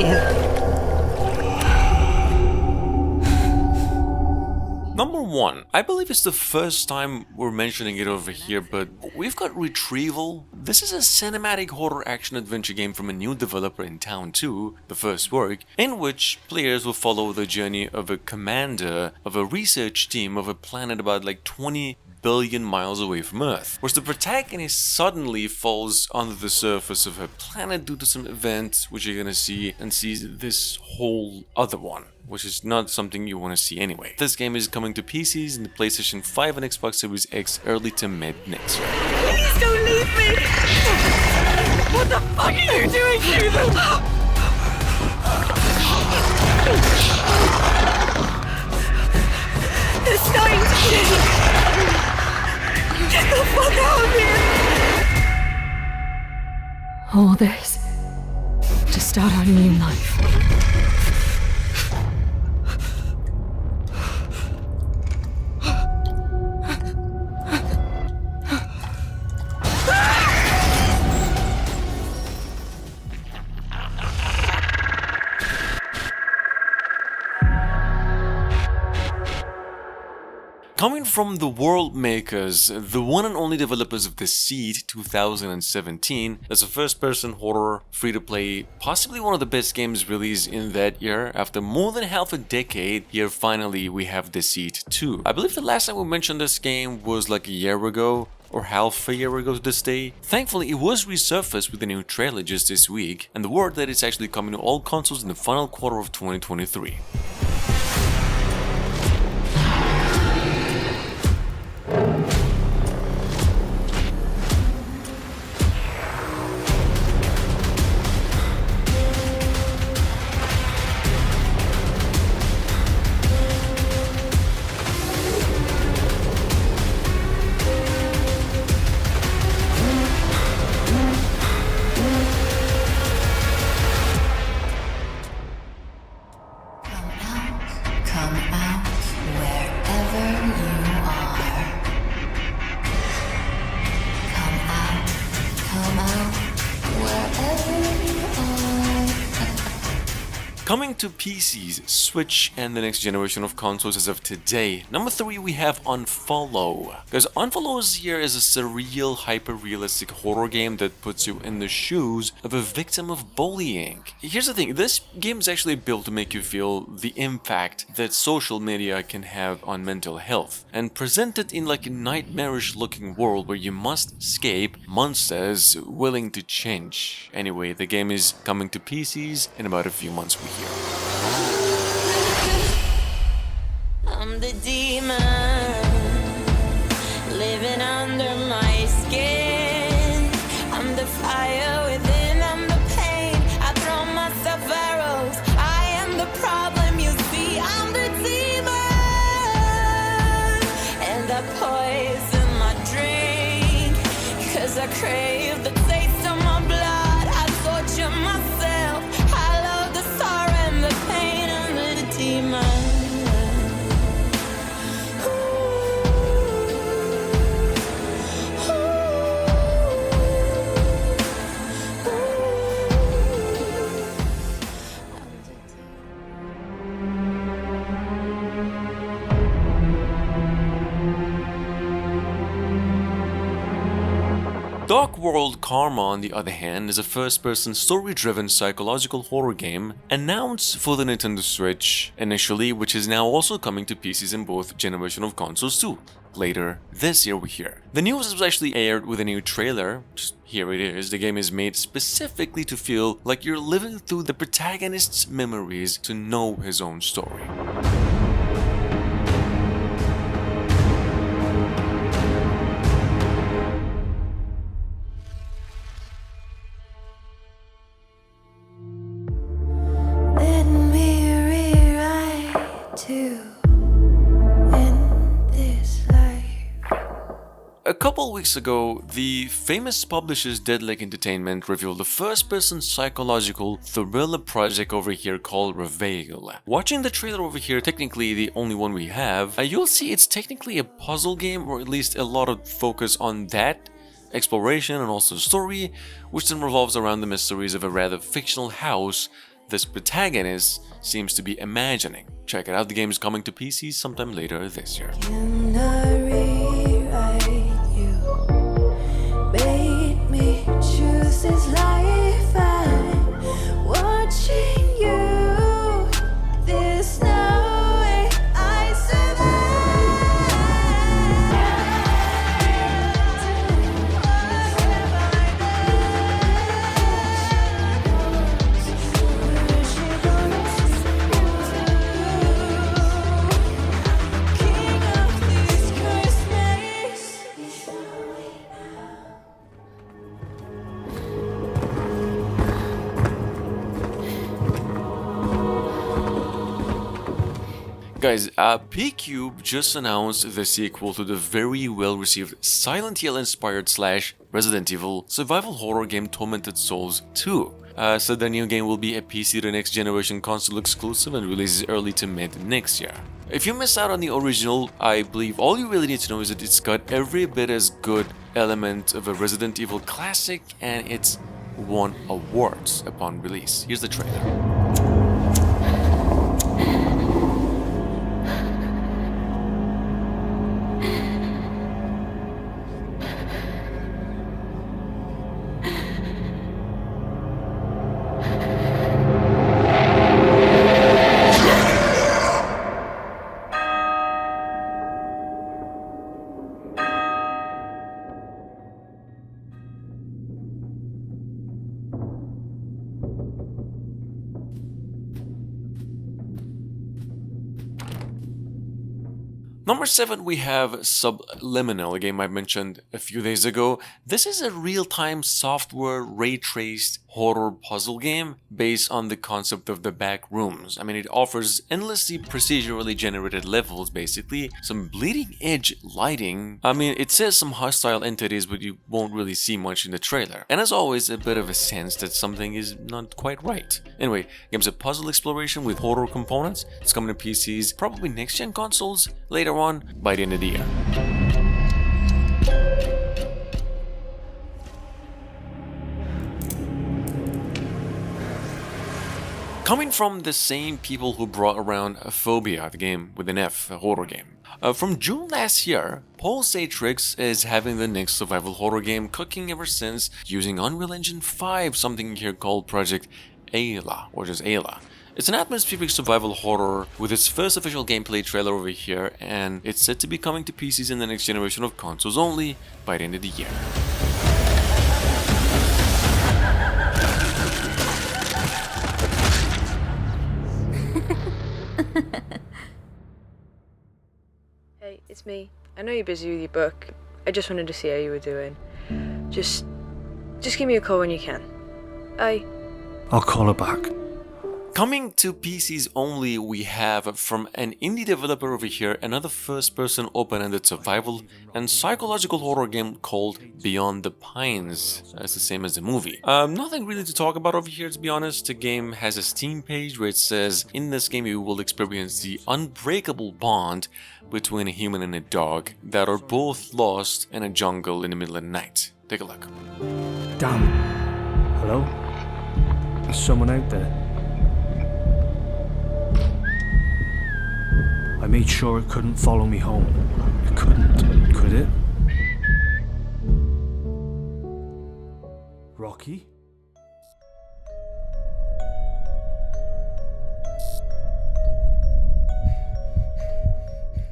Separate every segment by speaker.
Speaker 1: you.
Speaker 2: Number 1, I believe it's the first time we're mentioning it over here, but we've got Retrieval. This is a cinematic horror action adventure game from a new developer in town too, the first work, in which players will follow the journey of a commander of a research team of a planet about like 20 billion miles away from Earth, where the protagonist suddenly falls onto the surface of her planet due to some event which you're gonna see, and sees this whole other one, which is not something you want to see anyway. This game is coming to PCs and the PlayStation 5 and Xbox Series X early to mid next year.
Speaker 1: Please don't leave me! What the fuck are you doing to them? They're starting to shake! Get the fuck out of here! All this to start our new life.
Speaker 2: Coming from the world makers, the one and only developers of Deceit 2017, as a first-person horror, free-to-play, possibly one of the best games released in that year. After more than half a decade, here finally we have Deceit 2. I believe the last time we mentioned this game was like a year ago, or half a year ago to this day. Thankfully, it was resurfaced with a new trailer just this week, and the word that it's actually coming to all consoles in the final quarter of 2023. Coming to PCs, Switch, and the next generation of consoles as of today. Number 3, we have Unfollow. Because Unfollow here is a surreal, hyper-realistic horror game that puts you in the shoes of a victim of bullying. Here's the thing, this game is actually built to make you feel the impact that social media can have on mental health, and presented in like a nightmarish looking world where you must escape monsters willing to change. Anyway, the game is coming to PCs in about a few months, we hear.
Speaker 3: I'm the demon living under my skin. I'm the fire within, I'm the pain. I throw myself arrows. I am the problem, you see. I'm the demon, and I poison my drink, 'cause I crave the taste of my blood. I torture myself. I love the sorrow and the pain. I'm the demon.
Speaker 2: Dark World Karma, on the other hand, is a first-person story-driven psychological horror game announced for the Nintendo Switch initially, which is now also coming to PCs in both generation of consoles too. Later this year we hear. The news was actually aired with a new trailer. Just here it is. The game is made specifically to feel like you're living through the protagonist's memories to know his own story.
Speaker 3: Let me rewrite to end this life.
Speaker 2: A couple weeks ago, the famous publishers Dead Lake Entertainment revealed a first-person psychological thriller project over here called Reveil. Watching the trailer over here, technically the only one we have, you'll see it's technically a puzzle game, or at least a lot of focus on that exploration and also story, which then revolves around the mysteries of a rather fictional house this protagonist seems to be imagining. Check it out, the game is coming to PC sometime later this year.
Speaker 3: Can I rewrite you? Made me choose this life. I'm watching you. There's no way I
Speaker 2: Guys, P-Cube just announced the sequel to the very well-received Silent Hill-inspired / Resident Evil survival horror game Tormented Souls 2. So the new game will be a PC to next generation console exclusive and releases early to mid next year. If you miss out on the original, I believe all you really need to know is that it's got every bit as good element of a Resident Evil classic and it's won awards upon release. Here's the trailer. Number 7, we have Subliminal, a game I mentioned a few days ago. This is a real-time software ray-traced horror puzzle game based on the concept of the backrooms. I mean, it offers endlessly procedurally generated levels, basically, some bleeding-edge lighting. I mean, it says some hostile entities, but you won't really see much in the trailer. And as always, a bit of a sense that something is not quite right. Anyway, game's a puzzle exploration with horror components. It's coming to PCs, probably next-gen consoles, later on by the end of the year. Coming from the same people who brought around Phobia, the game with an F, a horror game. From June last year, Pulsatrix is having the next survival horror game cooking ever since, using Unreal Engine 5, something here called Project Ayla, or just Ayla. It's an atmospheric survival horror with its first official gameplay trailer over here, and it's set to be coming to PCs in the next generation of consoles only by the end of the year.
Speaker 1: Hey, it's me. I know you're busy with your book. I just wanted to see how you were doing. Just give me a call when you can.
Speaker 4: I'll call her back.
Speaker 2: Coming to PCs only, we have from an indie developer over here another first-person open-ended survival and psychological horror game called Beyond the Pines. It's the same as the movie. Nothing really to talk about over here, to be honest. The game has a Steam page where it says, in this game you will experience the unbreakable bond between a human and a dog that are both lost in a jungle in the middle of the night. Take a look.
Speaker 4: Damn. Hello? Is someone out there? I made sure it couldn't follow me home. It couldn't, could it? Rocky?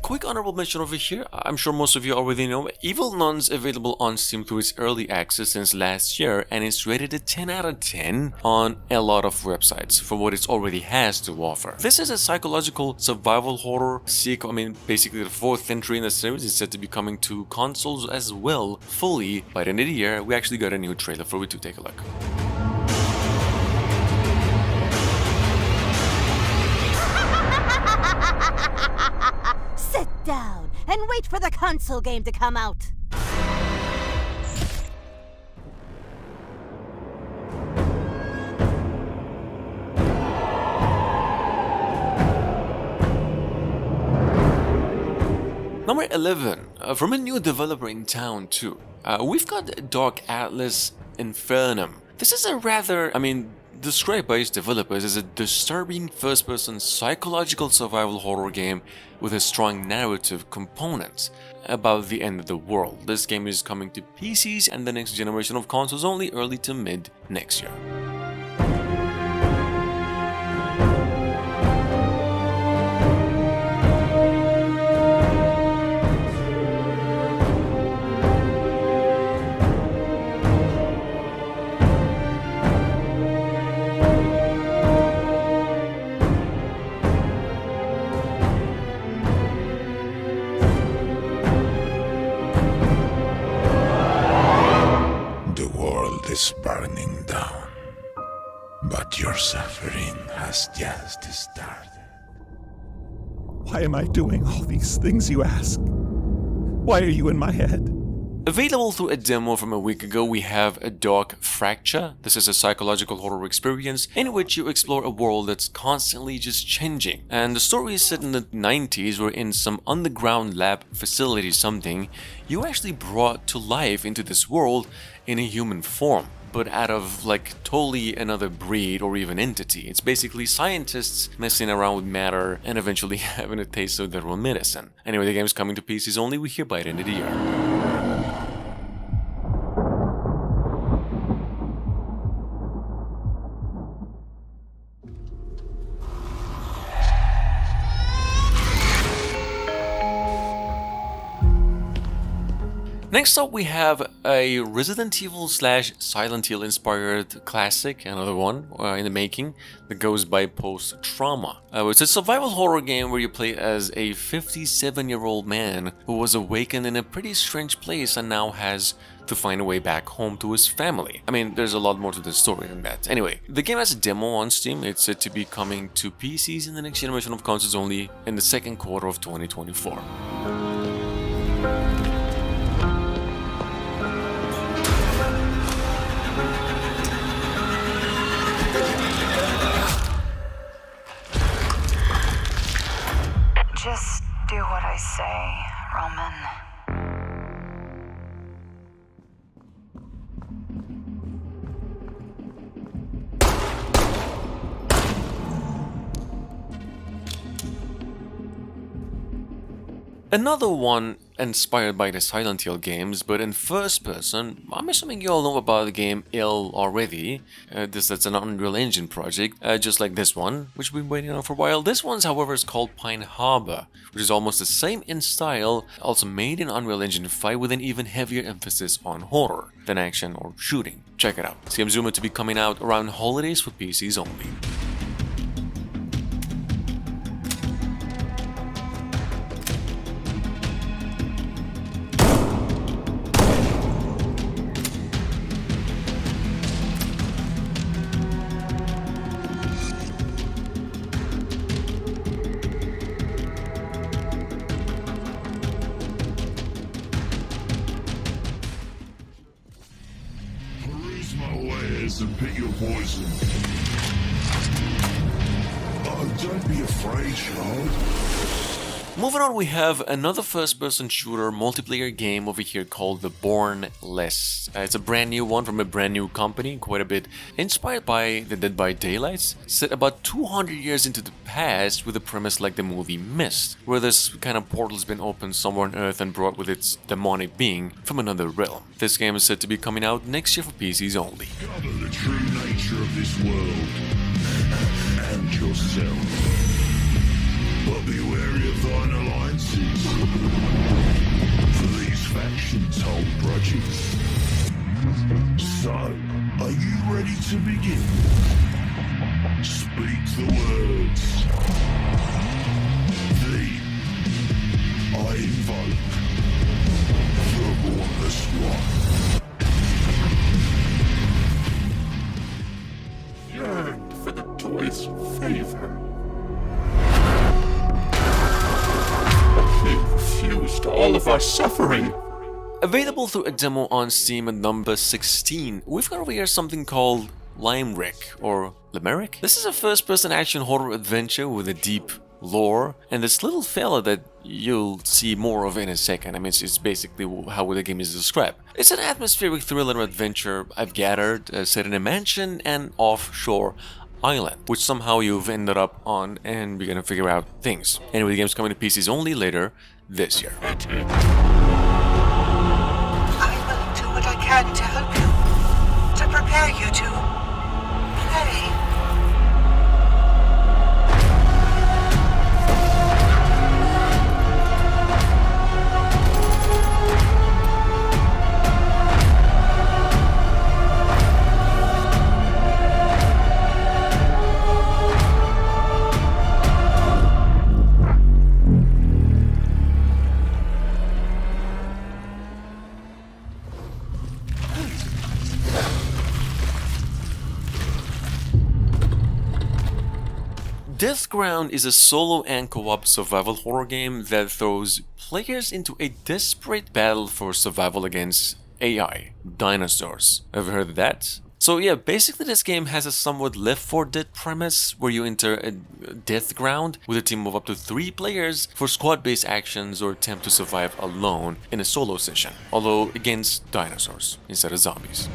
Speaker 2: Quick honorable mention over here, I'm sure most of you already know, Evil Nun's available on Steam through its early access since last year, and it's rated a 10 out of 10 on a lot of websites for what it already has to offer. This is a psychological survival horror sequel. I mean, basically the 4th entry in the series is set to be coming to consoles as well, fully by the end of the year. We actually got a new trailer for it to take a look.
Speaker 5: Sit down and wait for the console game to come out.
Speaker 2: Number 11, from a new developer in town too. We've got Atlas Infernum. This is a rather, described by its developers as a disturbing first-person psychological survival horror game with a strong narrative component about the end of the world. This game is coming to PCs and the next generation of consoles only early to mid next year.
Speaker 6: Is burning down, but your suffering has just started.
Speaker 7: Why am I doing all these things, you ask? Why are you in my head?
Speaker 2: Available through a demo from a week ago, we have A Dark Fracture. This is a psychological horror experience in which you explore a world that's constantly just changing. And the story is set in the 90s, where in some underground lab facility something, you actually brought to life into this world in a human form, but out of like totally another breed or even entity. It's basically scientists messing around with matter and eventually having a taste of their own medicine. Anyway, the game's coming to PCs only. We're here by the end of the year. Next up, we have a Resident Evil / Silent Hill inspired classic, another one in the making, that goes by Post Trauma. It's a survival horror game where you play as a 57-year-old man who was awakened in a pretty strange place and now has to find a way back home to his family. I mean, there's a lot more to the story than that. Anyway, the game has a demo on Steam. It's said to be coming to PCs in the next generation of consoles only in the second quarter of 2024.
Speaker 8: Just do what I say, Roman.
Speaker 2: Another one inspired by the Silent Hill games, but in first person. I'm assuming you all know about the game Ill already. That's an Unreal Engine project, just like this one, which we've been waiting on for a while. This one's, however, is called Pine Harbor, which is almost the same in style, also made in Unreal Engine 5 with an even heavier emphasis on horror than action or shooting. Check it out. This game's rumored to be coming out around holidays for PCs only.
Speaker 6: And pick your poison. Oh, don't be afraid, child.
Speaker 2: Moving on, we have another first-person shooter multiplayer game over here called the Bornless. It's a brand new one from a brand new company, quite a bit inspired by the Dead by Daylight, set about 200 years into the past with a premise like the movie Mist, where this kind of portal's been opened somewhere on Earth and brought with its demonic being from another realm. This game is said to be coming out next year for PCs only.
Speaker 6: Gather the true nature of this world and yourself. But be wary of thine alliances, for these factions hold grudges. So, are you ready to begin? Speak the words. Thee, I invoke the Bornless One. Yearn for the toy's favor. To all of our suffering.
Speaker 2: Available through a demo on Steam at number 16, we've got over here something called Limerick, or Limerick? This is a first-person action horror adventure with a deep lore, and this little fella that you'll see more of in a second. I mean, it's basically how the game is described. It's an atmospheric thriller adventure, I've gathered, set in a mansion and offshore island, which somehow you've ended up on, and we're gonna figure out things. Anyway, the game's coming to PCs only later this year.
Speaker 9: I will do what I can to help you, to prepare you to play.
Speaker 2: Deathground is a solo and co-op survival horror game that throws players into a desperate battle for survival against AI, dinosaurs. Ever heard of that? So yeah, basically this game has a somewhat Left 4 Dead premise where you enter a Deathground with a team of up to 3 players for squad-based actions or attempt to survive alone in a solo session, although against dinosaurs instead of zombies.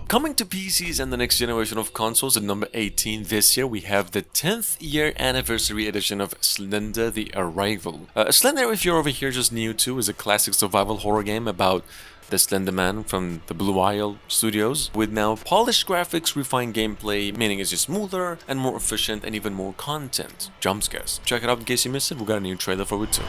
Speaker 2: Coming to PCs and the next generation of consoles at number 18 this year, we have the 10th year anniversary edition of Slender the Arrival. Slender, if you're over here just new to, is a classic survival horror game about the Slender Man from the Blue Isle Studios, with now polished graphics, refined gameplay, meaning it's just smoother and more efficient and even more content. Jump scares. Check it out in case you missed it, we got a new trailer for it too.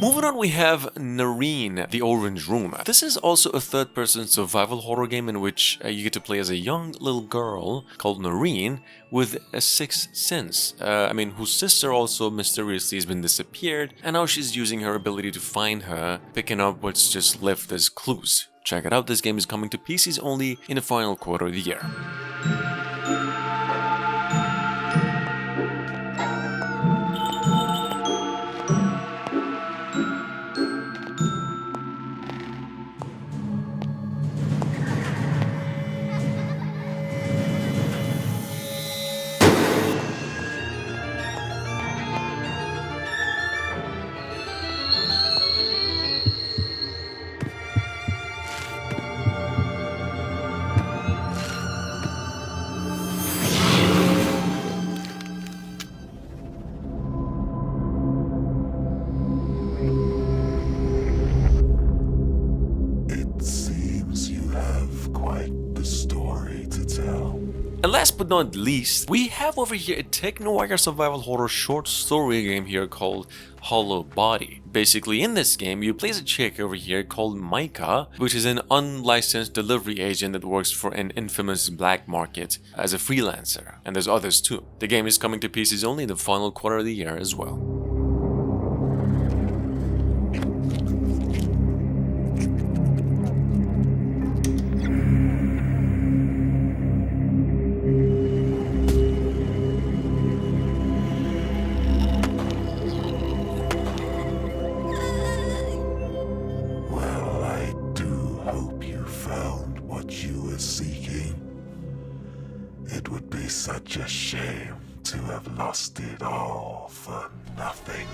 Speaker 2: Moving on, we have Nareen, the Orange Room. This is also a third-person survival horror game in which you get to play as a young little girl called Nareen with a sixth sense. Whose sister also mysteriously has been disappeared, and now she's using her ability to find her, picking up what's just left as clues. Check it out, this game is coming to PCs only in the final quarter of the year. And last but not least, we have over here a tech-noir survival horror short story game here called Hollow Body. Basically, in this game, you play as a chick over here called Micah, which is an unlicensed delivery agent that works for an infamous black market as a freelancer. And there's others too. The game is coming to PCs only in the final quarter of the year as well.
Speaker 6: Such a shame to have lost it all for nothing.